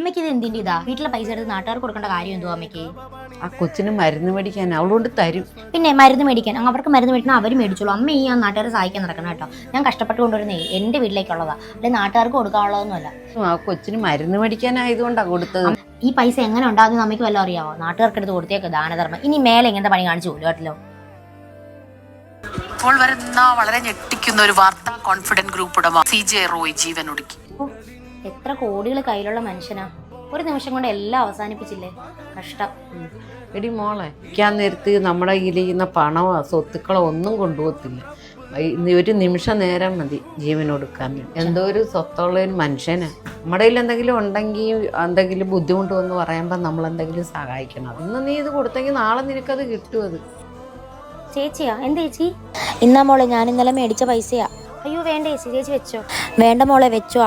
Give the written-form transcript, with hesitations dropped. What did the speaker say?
അമ്മയ്ക്ക് ഇത് എന്തിൻ്റെ ഇതാ? വീട്ടിലെ പൈസ എടുത്ത് നാട്ടുകാർക്ക് കൊടുക്കേണ്ട കാര്യം എന്തോ അമ്മയ്ക്ക്? ആ കൊച്ചിന് മരുന്ന് മേടിക്കാൻ അവളോട് തരും. പിന്നെ മരുന്ന് മേടിക്കാൻ അവർക്ക് മരുന്ന് മേടിക്കണം, അവർ മേടിച്ചോളൂ. അമ്മ ഈ ആ നാട്ടുകാരെ സഹായിക്കാൻ നടക്കണം കേട്ടോ. ഞാൻ കഷ്ടപ്പെട്ട് കൊണ്ടുവരുന്നേ എൻ്റെ വീട്ടിലേക്കുള്ളതാ, അല്ലെങ്കിൽ നാട്ടുകാർക്ക് കൊടുക്കാനുള്ളതൊന്നുമല്ല. ആ കൊച്ചിന് മരുന്ന് മേടിക്കാനായതുകൊണ്ടാണ് കൊടുത്തത്. ഈ പൈസ എങ്ങനെ ഉണ്ടാകുന്ന അമ്മയ്ക്ക് വല്ലതും അറിയാമോ? നാട്ടുകാർക്ക് എടുത്ത് കൊടുത്തേക്ക് ദാനധർമ്മം. ഇനി മേലെ എങ്ങനത്തെ പണി കാണിച്ചു പോലും കേട്ടല്ലോ. ഇപ്പോൾ വരുന്ന വളരെ ഞെട്ടിക്കുന്ന ഒരു വാർത്ത. കോൺഫിഡന്റ് ഗ്രൂപ്പ് ഉടമ CJ റോയ് ജീവനൊടുക്കി. എത്ര കോടികൾ കയ്യിലുള്ള മനുഷ്യനാ, ഒരു നിമിഷം കൊണ്ട് എല്ലാം അവസാനിപ്പിച്ചില്ലേ. കഷ്ടം. എടി മോളെ, ഇരിക്കാൻ നേരത്ത് നമ്മുടെ കയ്യിലിരിക്കുന്ന പണമോ സ്വത്തുക്കളോ ഒന്നും കൊണ്ടുപോകത്തില്ല. ഒരു നിമിഷം നേരം മതി ജീവനൊടുക്കാൻ. എന്തോ ഒരു സ്വത്തുള്ള ഒരു മനുഷ്യനാ. നമ്മുടെ കയ്യിൽ എന്തെങ്കിലും ഉണ്ടെങ്കിൽ എന്തെങ്കിലും ബുദ്ധിമുട്ട് വന്ന് പറയുമ്പോൾ നമ്മൾ എന്തെങ്കിലും സഹായിക്കണം. ഇന്ന് നീ ഇത് കൊടുത്തെങ്കിൽ നാളെ നിനക്കത് കിട്ടും. അത് ചേച്ചിയാ? എന്താ ചേച്ചി? ഇന്നാ മോളെ, ഞാൻ ഇന്നലെ മേടിച്ച പൈസയാ. അയ്യോ വേണ്ട ചേച്ചി, ചേച്ചി വെച്ചോ. വേണ്ട മോളെ വെച്ചോ.